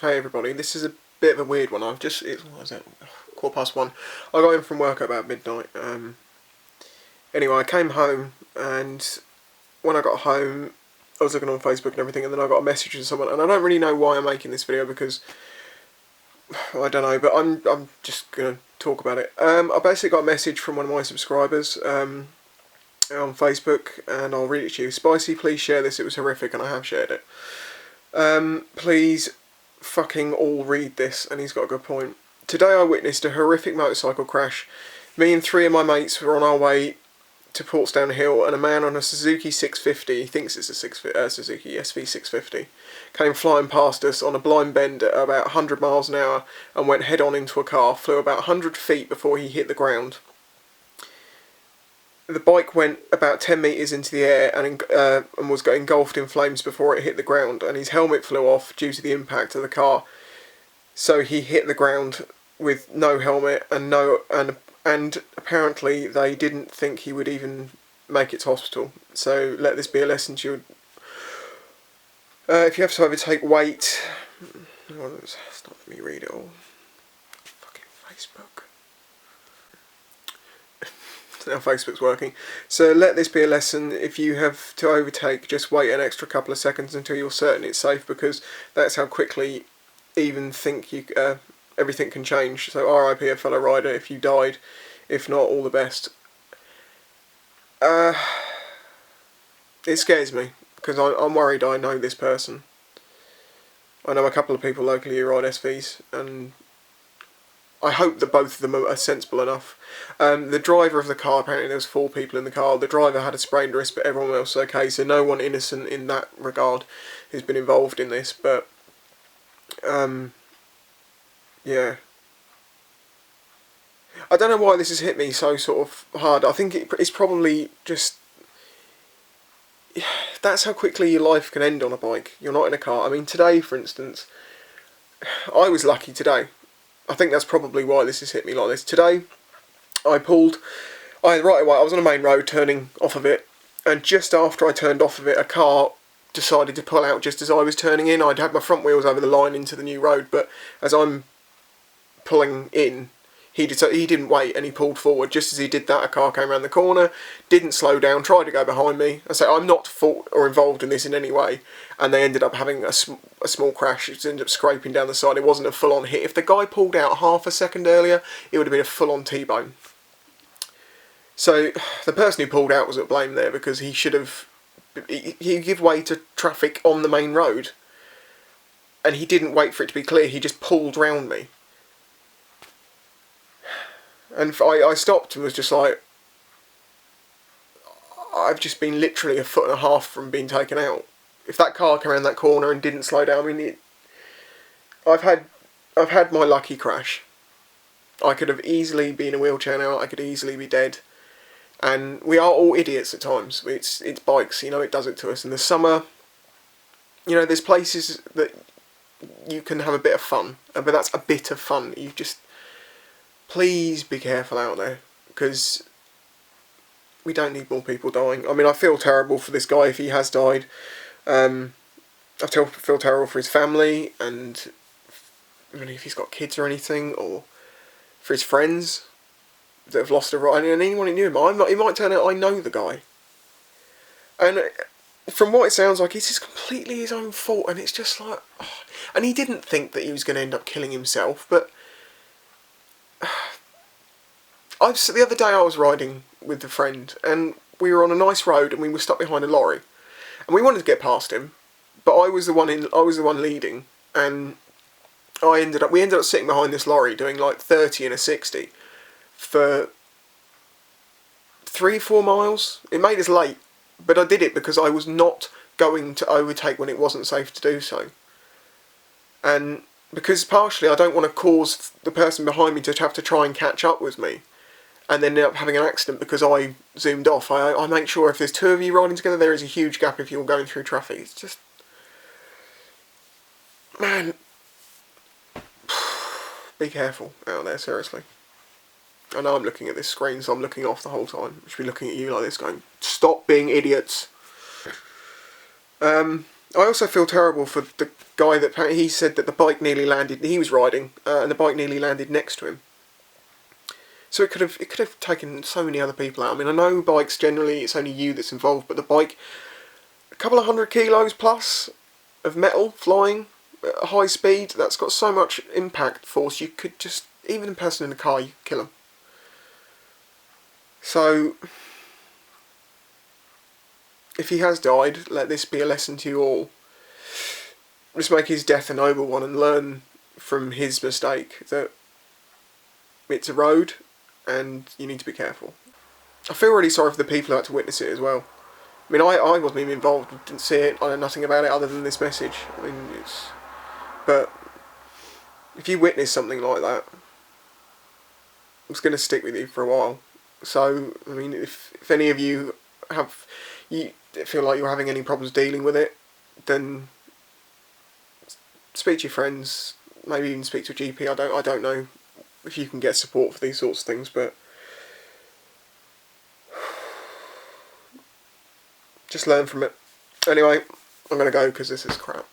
Hey everybody, this is a bit of a weird one. What is it? 1:15. I got in from work at about midnight. Anyway, I came home and when I got home, I was looking on Facebook and everything, and then I got a message from someone, and I don't really know why I'm making this video because I don't know, but I'm just gonna talk about it. I basically got a message from one of my subscribers on Facebook, and I'll read it to you. Spicy, please share this. It was horrific, and I have shared it. Please fucking all read this, and he's got a good point. Today I witnessed a horrific motorcycle crash. Me and three of my mates were on our way to Portsdown Hill, and a man on a Suzuki 650, he thinks it's a Suzuki SV650, came flying past us on a blind bend at about 100 miles an hour and went head on into a car, flew about 100 feet before he hit the ground. The bike went about 10 metres into the air and was engulfed in flames before it hit the ground, and his helmet flew off due to the impact of the car. So he hit the ground with no helmet and apparently they didn't think he would even make it to hospital. So let this be a lesson to you. If you have to overtake weight... Stop, let me read it all. Fucking Facebook. Now Facebook's working. So let this be a lesson. If you have to overtake, just wait an extra couple of seconds until you're certain it's safe, because that's how quickly even think you everything can change. So RIP a fellow rider if you died. If not, all the best. It scares me because I'm worried. I know this person. I know a couple of people locally who ride SVs, and I hope that both of them are sensible enough. The driver of the car, apparently there was 4 people in the car. The driver had a sprained wrist, but everyone else was okay. So no one innocent in that regard has been involved in this. But yeah, I don't know why this has hit me so sort of hard. I think it's probably just that's how quickly your life can end on a bike. You're not in a car. I mean, today, for instance, I was lucky today. I think that's probably why this has hit me like this. Today, I was on a main road turning off of it, and just after I turned off of it, a car decided to pull out just as I was turning in. I'd had my front wheels over the line into the new road, but as I'm pulling in, he didn't wait and he pulled forward. Just as he did that, a car came around the corner, didn't slow down, tried to go behind me. I say I'm not fault or involved in this in any way, and they ended up having a small crash. It ended up scraping down the side. It wasn't a full-on hit. If the guy pulled out half a second earlier, it would have been a full-on T-bone. So the person who pulled out was at blame there, because he should have he gave way to traffic on the main road, and he didn't wait for it to be clear. He just pulled round me. And I stopped and was just like, I've just been literally 1.5 foot from being taken out. If that car came around that corner and didn't slow down, I mean, I've had my lucky crash. I could have easily been in a wheelchair now. I could easily be dead. And we are all idiots at times. It's bikes, you know, it does it to us. In the summer, you know, there's places that you can have a bit of fun, but that's a bit of fun. You just... Please be careful out there, because we don't need more people dying. I mean, I feel terrible for this guy if he has died. I feel terrible for his family, and I don't know if he's got kids or anything, or for his friends that have lost a ride, and anyone who knew him. It might turn out I know the guy. And from what it sounds like, it's just completely his own fault, and it's just like... Oh. And he didn't think that he was going to end up killing himself, but... The other day I was riding with a friend, and we were on a nice road, and we were stuck behind a lorry, and we wanted to get past him, but I was the one leading, and we ended up sitting behind this lorry doing like 30 and a 60 for 3-4 miles. It made us late, but I did it because I was not going to overtake when it wasn't safe to do so, and because partially I don't want to cause the person behind me to have to try and catch up with me and then end up having an accident because I zoomed off. I make sure if there's 2 of you riding together, there is a huge gap if you're going through traffic. It's just... Man... Be careful out there, seriously. I know I'm looking at this screen, so I'm looking off the whole time. I should be looking at you like this going, stop being idiots. I also feel terrible for the guy that he said that the bike nearly landed. He was riding, and the bike nearly landed next to him. So it could have taken so many other people out. I mean, I know bikes generally it's only you that's involved, but the bike, a couple of 100 kilos plus of metal flying at high speed, that's got so much impact force. You could just, even a person in a car, you could kill them. So if he has died, let this be a lesson to you all. Just make his death a noble one and learn from his mistake that it's a road and you need to be careful. I feel really sorry for the people who had to witness it as well. I mean, I wasn't even involved, didn't see it, I know nothing about it other than this message. I mean, but if you witness something like that, it's going to stick with you for a while. So, I mean, if any of you feel like you're having any problems dealing with it, then speak to your friends, maybe even speak to a GP. I don't know if you can get support for these sorts of things, but just learn from it. Anyway, I'm going to go because this is crap.